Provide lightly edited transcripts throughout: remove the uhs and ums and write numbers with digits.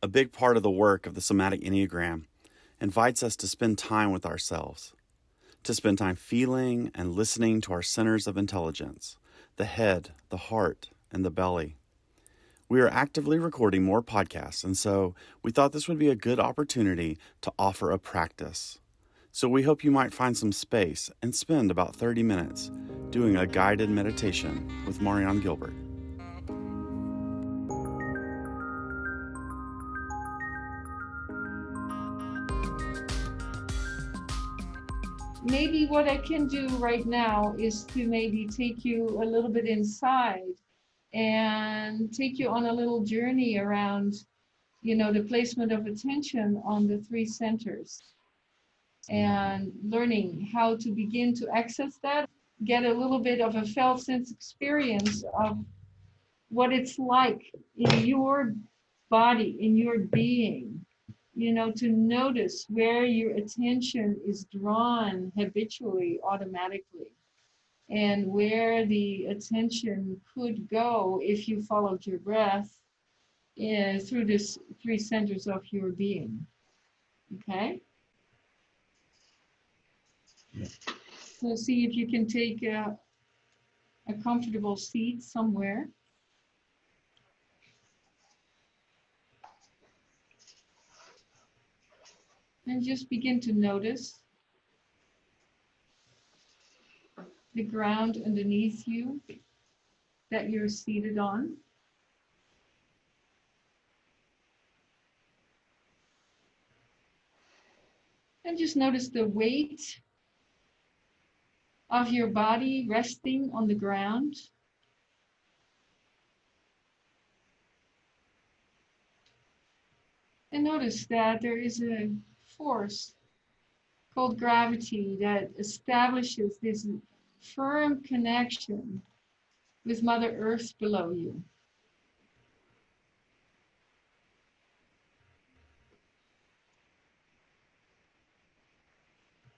a big part of the work of the Somatic Enneagram, invites us to spend time with ourselves, to spend time feeling and listening to our centers of intelligence, the head, the heart, and the belly. We are actively recording more podcasts, and so we thought this would be a good opportunity to offer a practice. So we hope you might find some space and spend about 30 minutes doing a guided meditation with Marion Gilbert. Maybe what I can do right now is to maybe take you a little bit inside and take you on a little journey around, the placement of attention on the three centers and learning how to begin to access that, get a little bit of a felt sense experience of what it's like in your body, in your being, to notice where your attention is drawn habitually, automatically, and where the attention could go if you followed your breath through this three centers of your being. Okay? So see if you can take a comfortable seat somewhere. And just begin to notice the ground underneath you that you're seated on. And just notice the weight of your body resting on the ground. And notice that there is a force called gravity that establishes this firm connection with Mother Earth below you.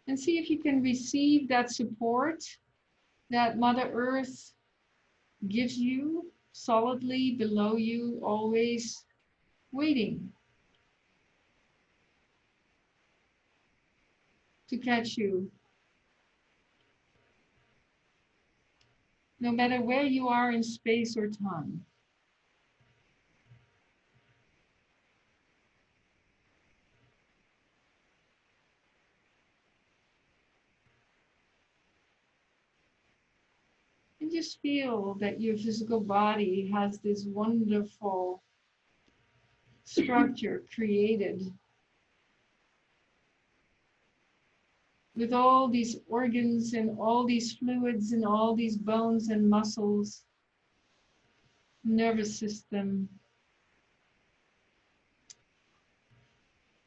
And see if you can receive that support that Mother Earth gives you solidly below you, always waiting to catch you. No matter where you are in space or time. And just feel that your physical body has this wonderful structure created with all these organs and all these fluids and all these bones and muscles, nervous system,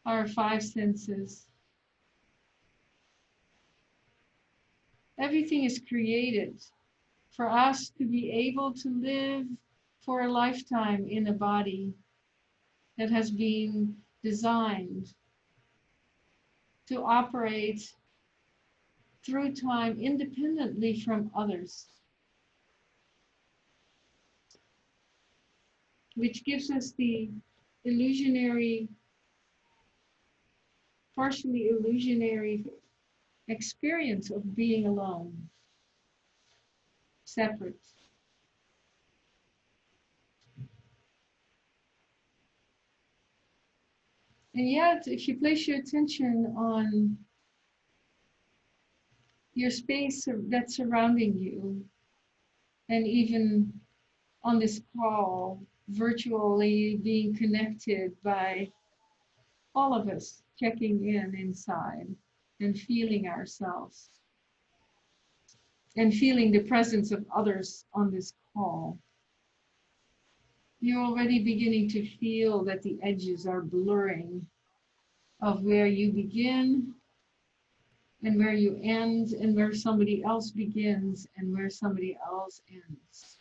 our five senses. Everything is created for us to be able to live for a lifetime in a body that has been designed to operate through time independently from others, which gives us the illusionary, partially illusionary experience of being alone, separate. And yet, if you place your attention on your space that's surrounding you, and even on this call, virtually being connected by all of us checking in inside and feeling ourselves and feeling the presence of others on this call, you're already beginning to feel that the edges are blurring of where you begin and where you end, and where somebody else begins and where somebody else ends.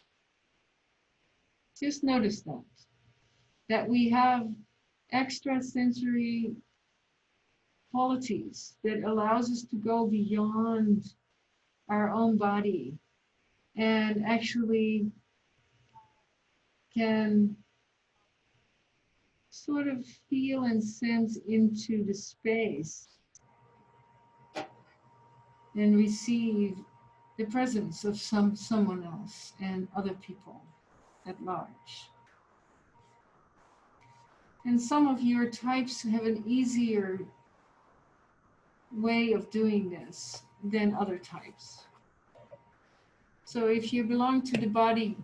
Just notice that we have extrasensory qualities that allows us to go beyond our own body and actually can sort of feel and sense into the space and receive the presence of someone else and other people at large. And some of your types have an easier way of doing this than other types. So if you belong to the body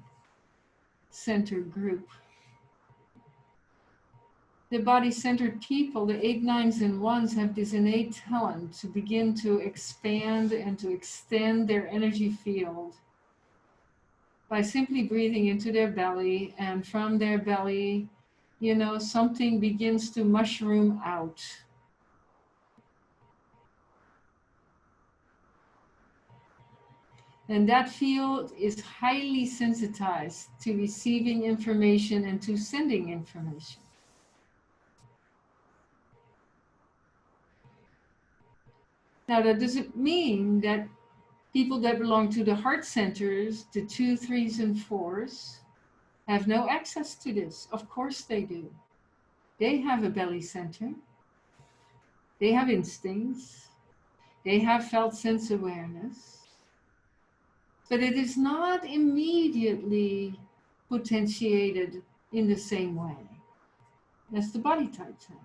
center group, the body-centered people, the 8, 9s, and 1s, have this innate talent to begin to expand and to extend their energy field by simply breathing into their belly, and from their belly, something begins to mushroom out. And that field is highly sensitized to receiving information and to sending information. Now, that doesn't mean that people that belong to the heart centers, the 2, 3s, and 4s, have no access to this. Of course they do. They have a belly center. They have instincts. They have felt sense awareness. But it is not immediately potentiated in the same way as the body types have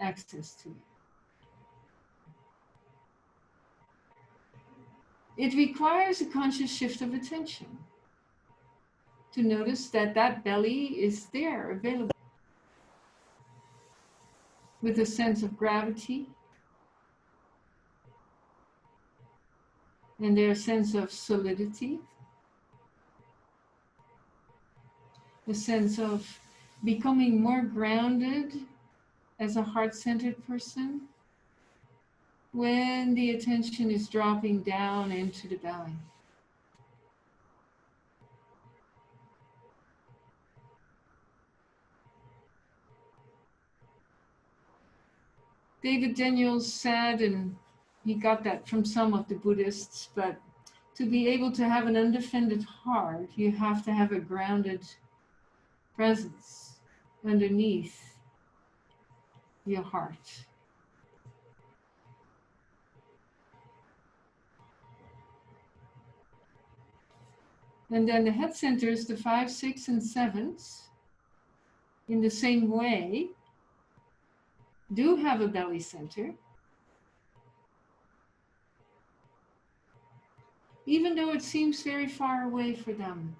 access to it. It requires a conscious shift of attention to notice that that belly is there, available, with a sense of gravity and their sense of solidity, a sense of becoming more grounded as a heart-centered person when the attention is dropping down into the belly. David Daniels said, and he got that from some of the Buddhists, but to be able to have an undefended heart, you have to have a grounded presence underneath your heart. And then the head centers, the 5, 6, and 7s, in the same way, do have a belly center, even though it seems very far away for them.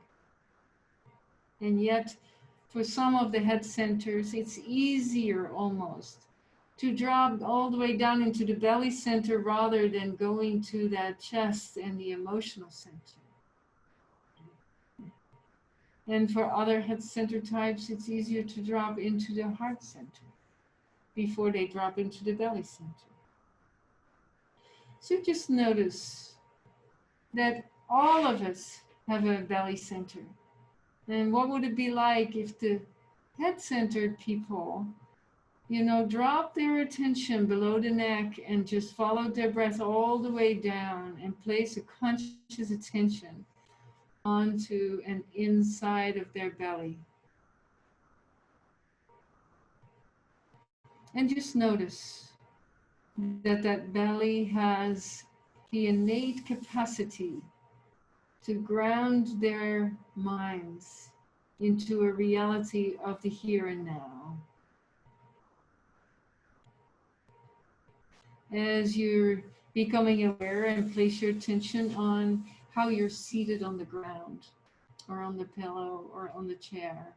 And yet, for some of the head centers, it's easier almost to drop all the way down into the belly center rather than going to that chest and the emotional center. And for other head center types, it's easier to drop into the heart center before they drop into the belly center. So just notice that all of us have a belly center. And what would it be like if the head-centered people, drop their attention below the neck and just follow their breath all the way down and place a conscious attention onto and inside of their belly. And just notice that that belly has the innate capacity to ground their minds into a reality of the here and now. As you're becoming aware, and place your attention on how you're seated on the ground or on the pillow or on the chair.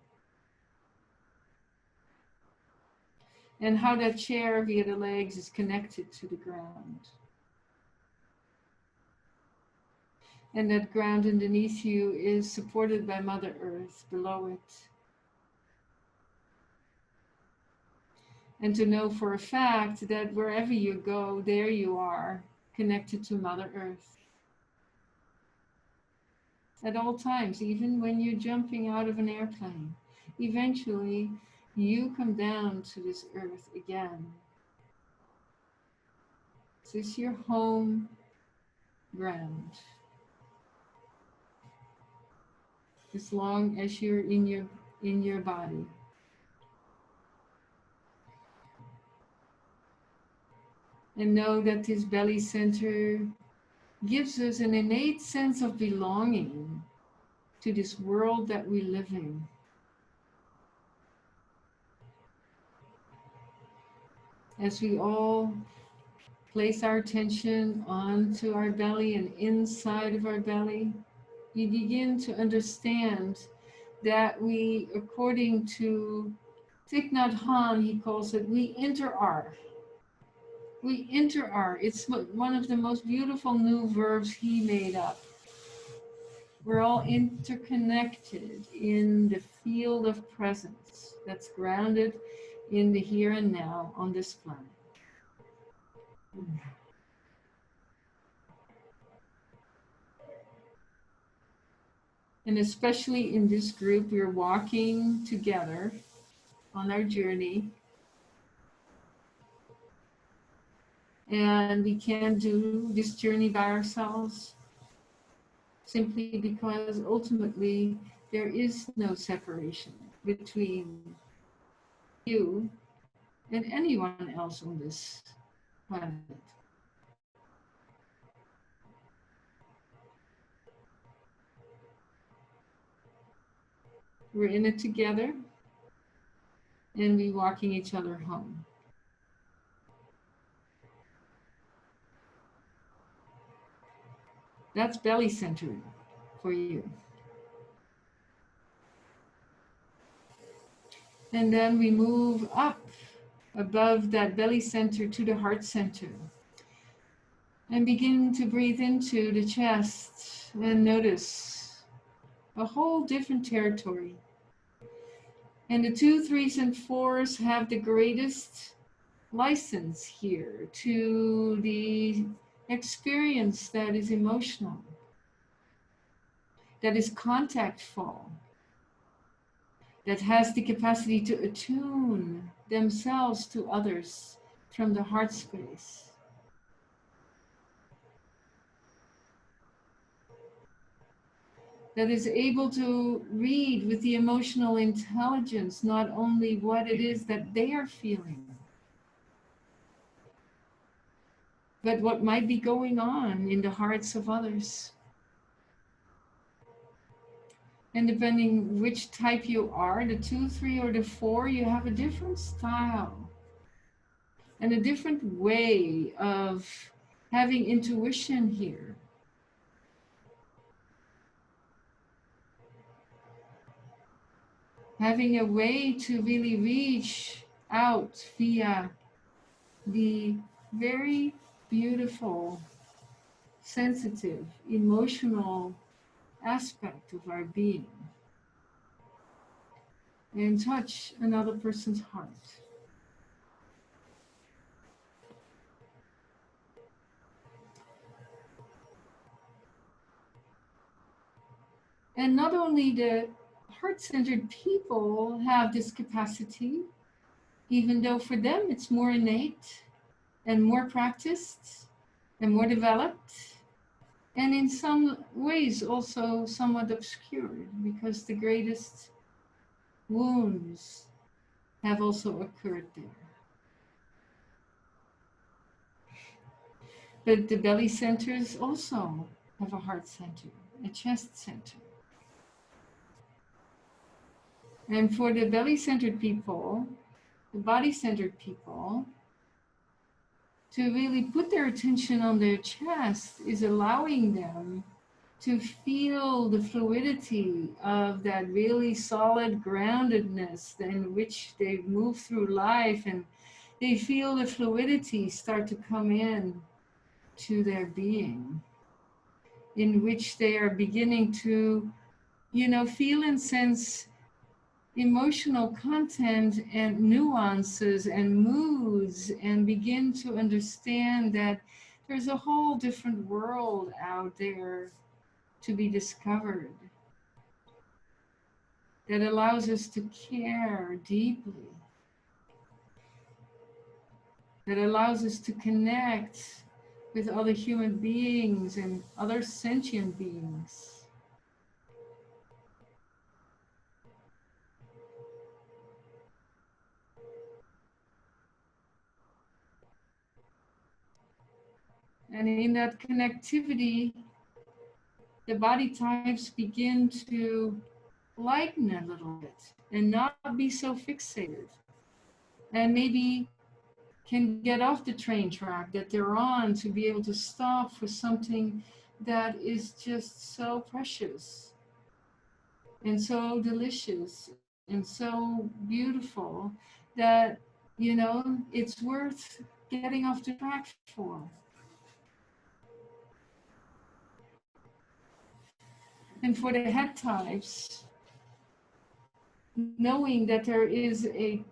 And how that chair via the legs is connected to the ground. And that ground underneath you is supported by Mother Earth below it. And to know for a fact that wherever you go, there you are, connected to Mother Earth. At all times, even when you're jumping out of an airplane, eventually you come down to this earth again. This is your home ground. As long as you're in your body. And know that this belly center gives us an innate sense of belonging to this world that we live in. As we all place our attention onto our belly and inside of our belly, we begin to understand that we, according to Thich Nhat Hanh, he calls it, we inter-are. We inter-are. It's one of the most beautiful new verbs he made up. We're all interconnected in the field of presence that's grounded in the here and now on this planet. And especially in this group, we're walking together on our journey. And we can't do this journey by ourselves, simply because ultimately there is no separation between you and anyone else on this planet. We're in it together, and we're walking each other home. That's belly centered for you. And then we move up above that belly center to the heart center. And begin to breathe into the chest and notice a whole different territory. And the 2, 3s, and 4s have the greatest license here to the experience that is emotional, that is contactful, that has the capacity to attune themselves to others from the heart space. That is able to read with the emotional intelligence not only what it is that they are feeling, but what might be going on in the hearts of others. And depending which type you are, the 2, 3, or the 4, you have a different style and a different way of having intuition here. Having a way to really reach out via the very beautiful, sensitive, emotional aspect of our being and touch another person's heart. And not only the heart-centered people have this capacity, even though for them it's more innate and more practiced and more developed, and in some ways also somewhat obscured, because the greatest wounds have also occurred there. But the belly centers also have a heart center, a chest center. And for the belly-centered people, the body-centered people, to really put their attention on their chest is allowing them to feel the fluidity of that really solid groundedness in which they move through life, and they feel the fluidity start to come in to their being, in which they are beginning to, feel and sense emotional content and nuances and moods, and begin to understand that there's a whole different world out there to be discovered that allows us to care deeply, that allows us to connect with other human beings and other sentient beings. And in that connectivity, the body types begin to lighten a little bit and not be so fixated. And maybe can get off the train track that they're on to be able to stop for something that is just so precious and so delicious and so beautiful that, it's worth getting off the track for. And for the head types, knowing that there is a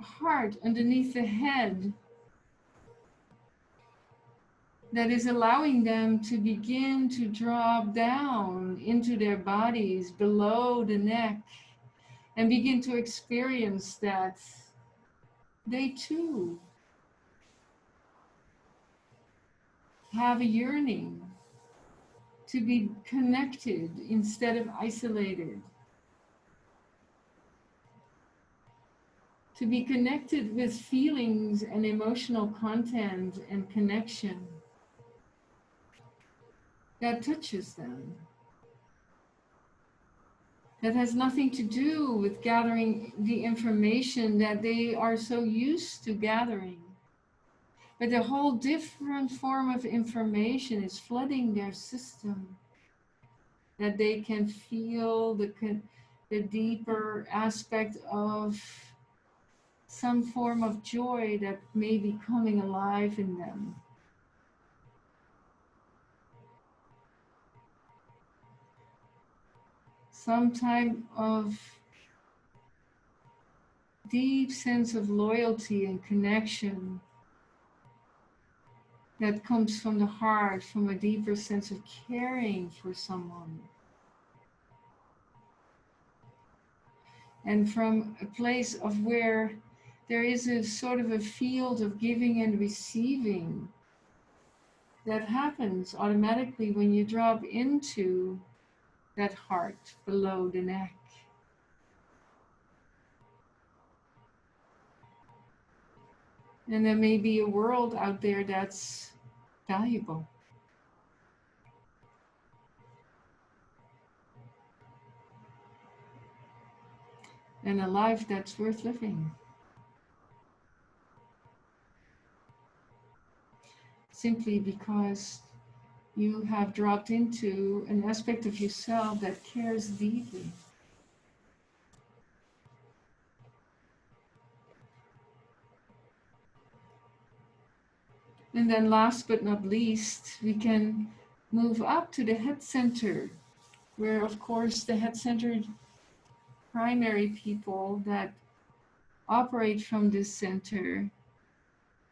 heart underneath the head that is allowing them to begin to drop down into their bodies below the neck and begin to experience that they too have a yearning to be connected instead of isolated, to be connected with feelings and emotional content and connection that touches them, that has nothing to do with gathering the information that they are so used to gathering. But a whole different form of information is flooding their system, that they can feel the deeper aspect of some form of joy that may be coming alive in them. Some type of deep sense of loyalty and connection that comes from the heart, from a deeper sense of caring for someone. And from a place of where there is a sort of a field of giving and receiving that happens automatically when you drop into that heart below the neck. And there may be a world out there that's valuable. And a life that's worth living. Simply because you have dropped into an aspect of yourself that cares deeply. And then last but not least, we can move up to the head center, where of course the head centered primary people that operate from this center,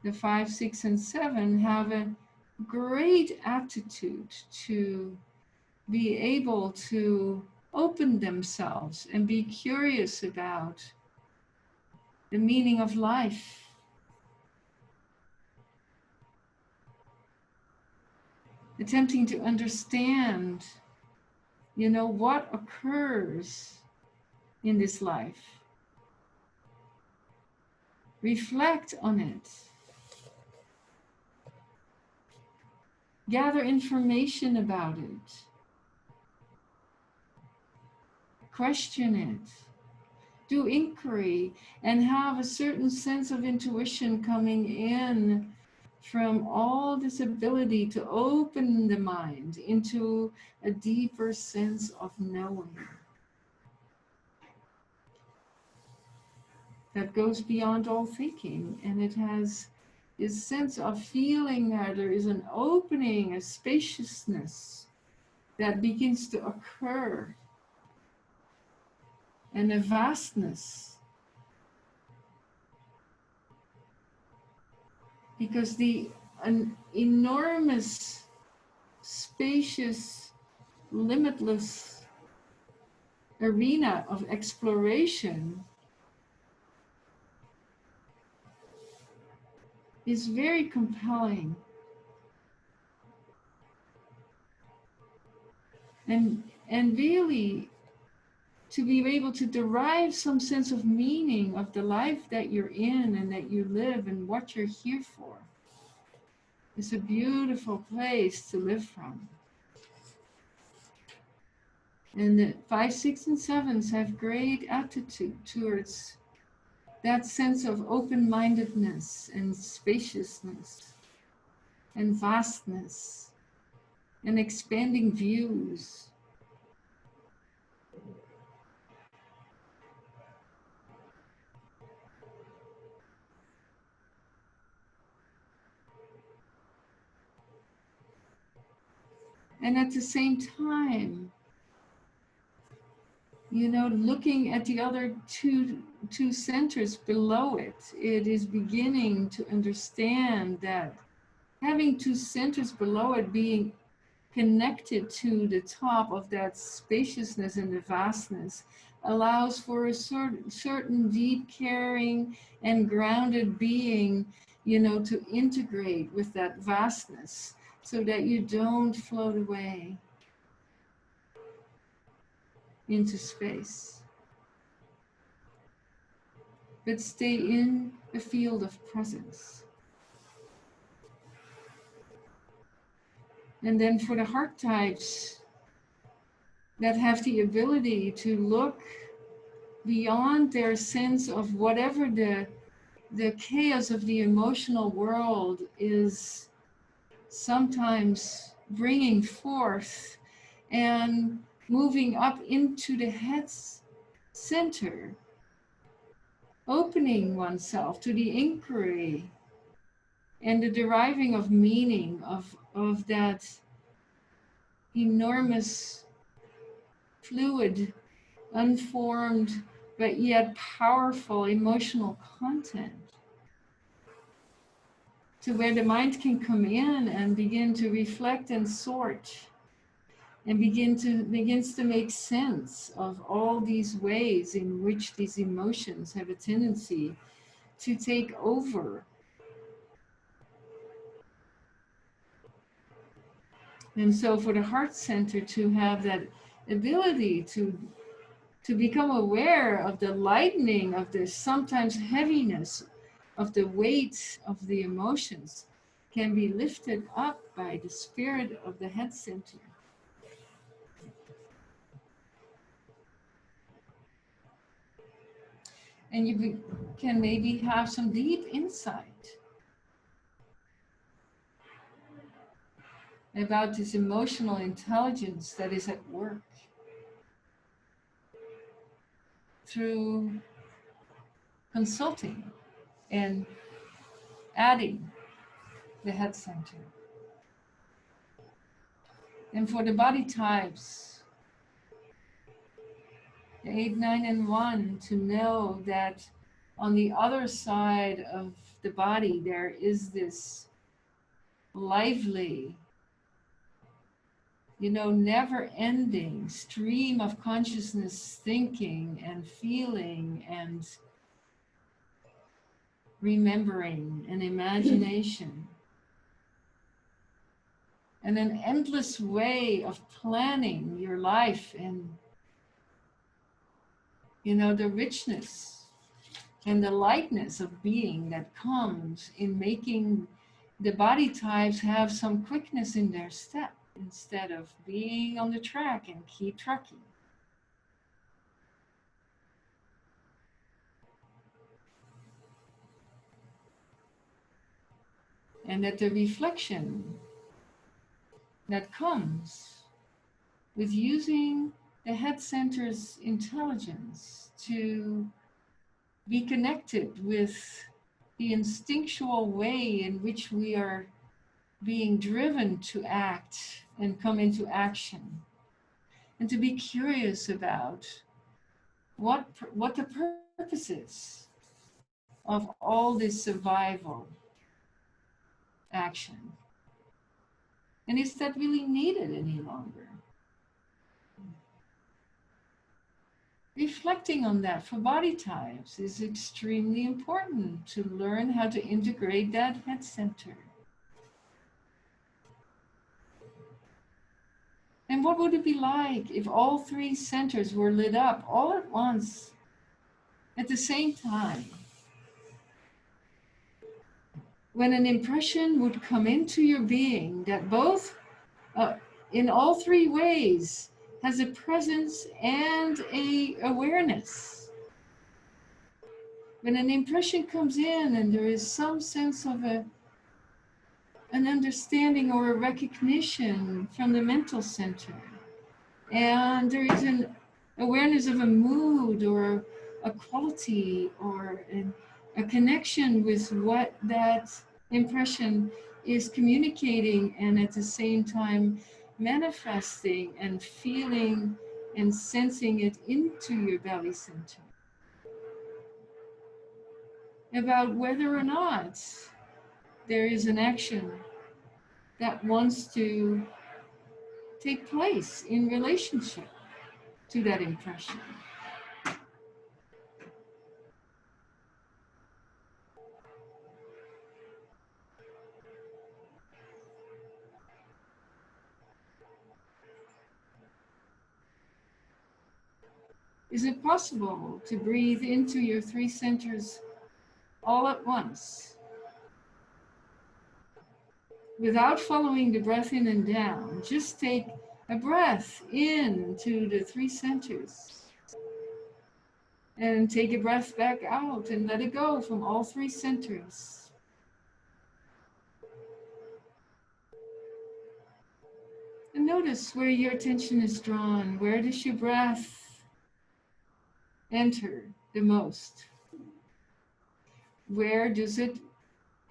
the 5, 6, and 7, have a great aptitude to be able to open themselves and be curious about the meaning of life. Attempting to understand, what occurs in this life. Reflect on it. Gather information about it. Question it. Do inquiry and have a certain sense of intuition coming in from all this ability to open the mind into a deeper sense of knowing that goes beyond all thinking, and it has this sense of feeling that there is an opening, a spaciousness that begins to occur, and a vastness. Because an enormous, spacious, limitless arena of exploration is very compelling. And really, to be able to derive some sense of meaning of the life that you're in and that you live and what you're here for is a beautiful place to live from. And the 5, 6, and 7s have great aptitude towards that sense of open-mindedness and spaciousness and vastness and expanding views. And at the same time, looking at the other two centers below it, it is beginning to understand that having two centers below it being connected to the top of that spaciousness and the vastness allows for a certain deep caring and grounded being, to integrate with that vastness so that you don't float away into space, but stay in a field of presence. And then for the heart types that have the ability to look beyond their sense of whatever the chaos of the emotional world is sometimes bringing forth and moving up into the head's center, opening oneself to the inquiry and the deriving of meaning of that enormous, fluid, unformed, but yet powerful emotional content, to where the mind can come in and begin to reflect and sort and begins to make sense of all these ways in which these emotions have a tendency to take over. And so for the heart center to have that ability to become aware of the lightening of the sometimes heaviness of the weight of the emotions can be lifted up by the spirit of the head center. And you can maybe have some deep insight about this emotional intelligence that is at work through consulting and adding the head center. And for the body types, the 8, 9, and 1, to know that on the other side of the body there is this lively, never-ending stream of consciousness, thinking and feeling and remembering and imagination, and an endless way of planning your life, and the richness and the lightness of being that comes in making the body types have some quickness in their step instead of being on the track and keep trucking. And that the reflection that comes with using the head center's intelligence to be connected with the instinctual way in which we are being driven to act and come into action, and to be curious about what the purpose is of all this survival action. And is that really needed any longer? Reflecting on that for body types is extremely important to learn how to integrate that head center. And what would it be like if all 3 centers were lit up all at once, at the same time? when an impression would come into your being that both uh, in all three ways has a presence and a awareness. When an impression comes in and there is some sense of an understanding or a recognition from the mental center, and there is an awareness of a mood or a quality or a connection with what that impression is communicating, and at the same time manifesting and feeling and sensing it into your belly center, about whether or not there is an action that wants to take place in relationship to that impression. Is it possible to breathe into your three centers all at once without following the breath in and down? Just take a breath into the three centers and take a breath back out and let it go from all three centers. And notice where your attention is drawn. Where does your breath enter the most? Where does it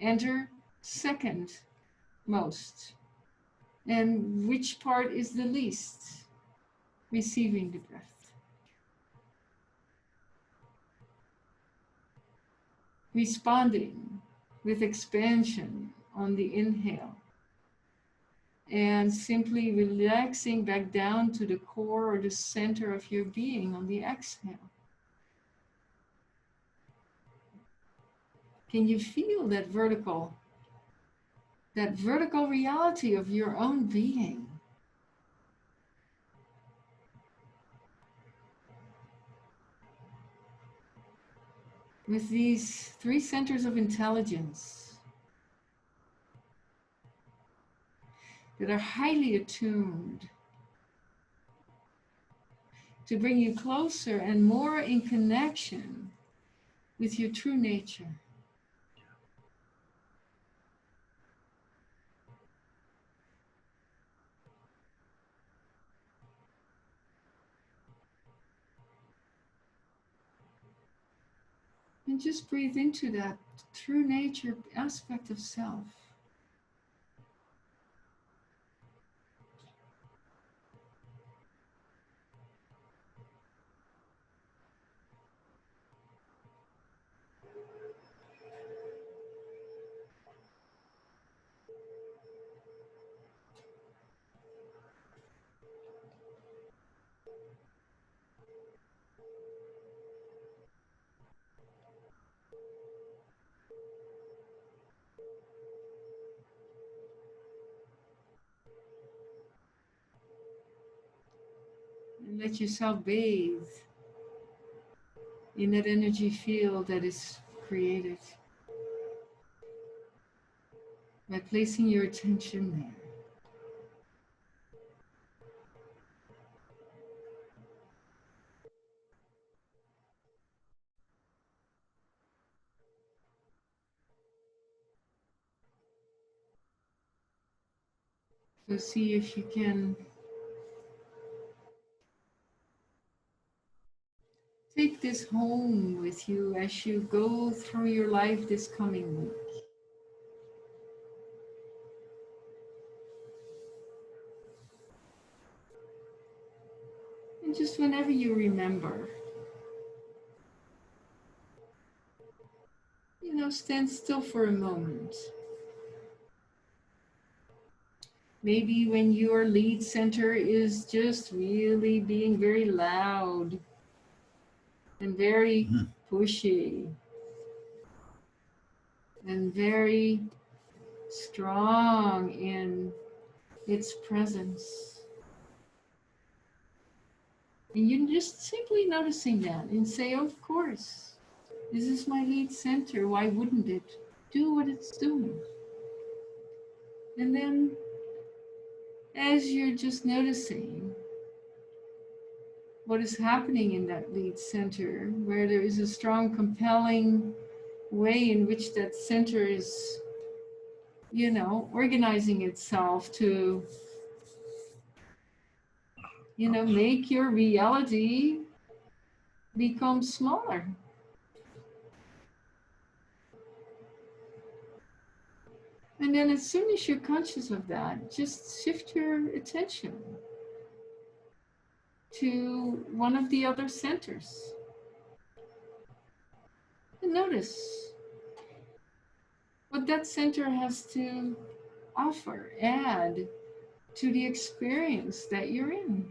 enter second most? And which part is the least receiving the breath? Responding with expansion on the inhale and simply relaxing back down to the core or the center of your being on the exhale. Can you feel that vertical reality of your own being? With these three centers of intelligence that are highly attuned to bring you closer and more in connection with your true nature. And just breathe into that true nature aspect of self. And let yourself bathe in that energy field that is created by placing your attention there. So see if you can take this home with you as you go through your life this coming week. And just whenever you remember, stand still for a moment. Maybe when your lead center is just really being very loud and very pushy and very strong in its presence. And you're just simply noticing that and say, of course, this is my lead center. Why wouldn't it do what it's doing. And then as you're just noticing what is happening in that lead center, where there is a strong, compelling way in which that center is, organizing itself to, make your reality become smaller. And then as soon as you're conscious of that, just shift your attention to one of the other centers. And notice what that center has to offer, add to the experience that you're in.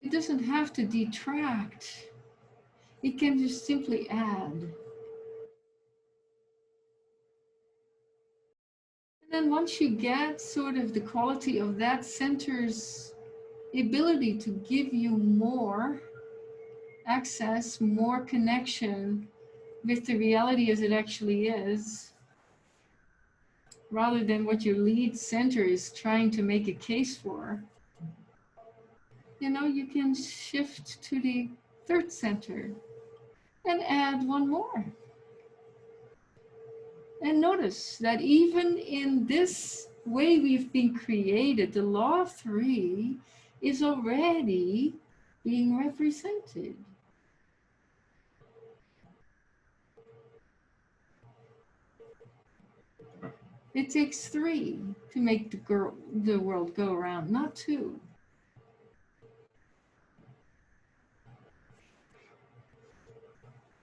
It doesn't have to detract. It can just simply add. And then once you get sort of the quality of that center's ability to give you more access, more connection with the reality as it actually is, rather than what your lead center is trying to make a case for, you can shift to the third center and add one more. And notice that even in this way we've been created, the law of three is already being represented. It takes three to make the world go around, not two.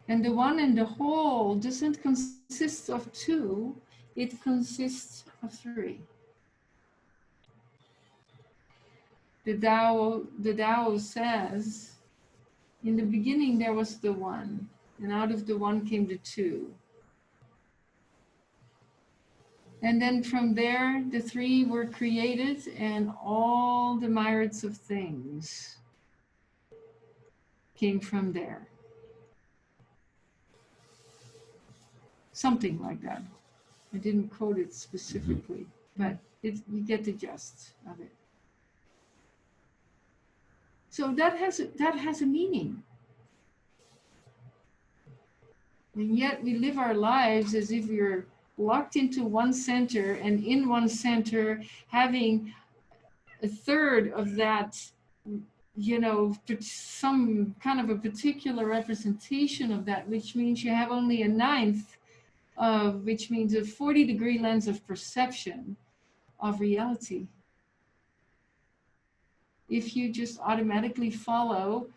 And the one and the whole doesn't consist of two, it consists of three. The Tao says, in the beginning there was the one, and out of the one came the two. And then from there, the three were created, and all the myriads of things came from there. Something like that. I didn't quote it specifically, but you get the gist of it. So that has a meaning. And yet we live our lives as if we're locked into one center, and in one center having a third of that, some kind of a particular representation of that, which means you have only a ninth of, which means a 40-degree lens of perception of reality. If you just automatically follow,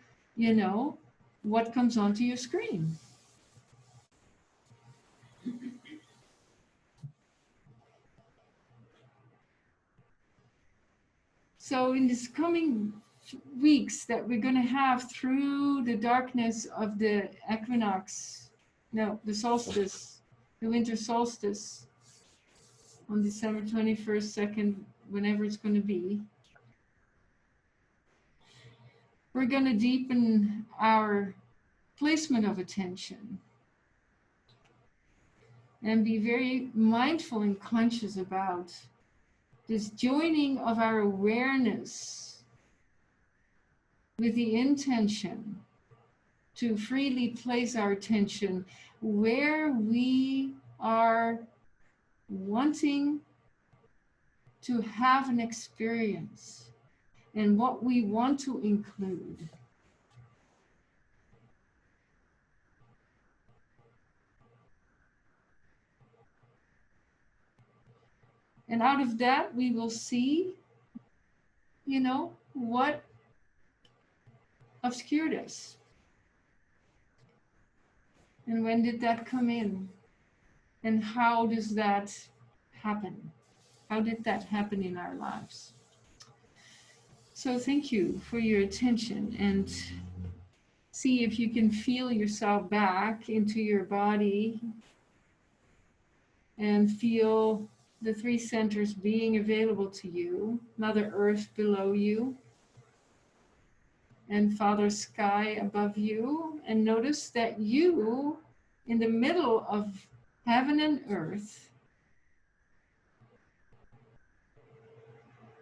what comes onto your screen. So in this coming weeks that we're going to have through the darkness of the the solstice, the winter solstice on December 21st, 2nd, whenever it's going to be, we're going to deepen our placement of attention and be very mindful and conscious about this joining of our awareness with the intention to freely place our attention where we are wanting to have an experience and what we want to include. And out of that, we will see, what obscured us. And when did that come in? And how does that happen? How did that happen in our lives? So thank you for your attention, and see if you can feel yourself back into your body and feel the three centers being available to you, Mother Earth below you, and Father Sky above you, and notice that you, in the middle of heaven and earth,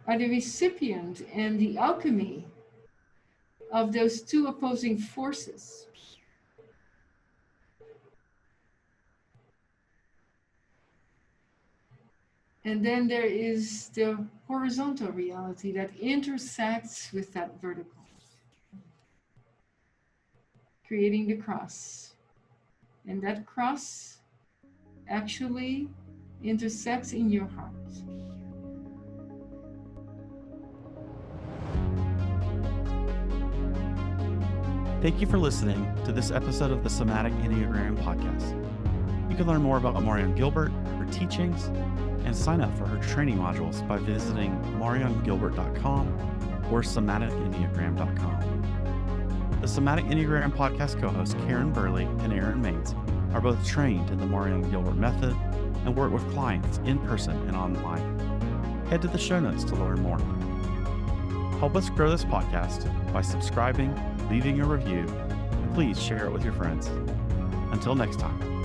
are the recipient and the alchemy of those two opposing forces. And then there is the horizontal reality that intersects with that vertical, creating the cross. And that cross actually intersects in your heart. Thank you for listening to this episode of the Somatic Enneagram podcast. You can learn more about Marion Gilbert, her teachings, and sign up for her training modules by visiting mariongilbert.com or somaticenneagram.com. The Somatic Enneagram podcast co-hosts Karen Burley and Aaron Maines are both trained in the Marion Gilbert method and work with clients in person and online. Head to the show notes to learn more. Help us grow this podcast by subscribing, leaving a review, and please share it with your friends. Until next time.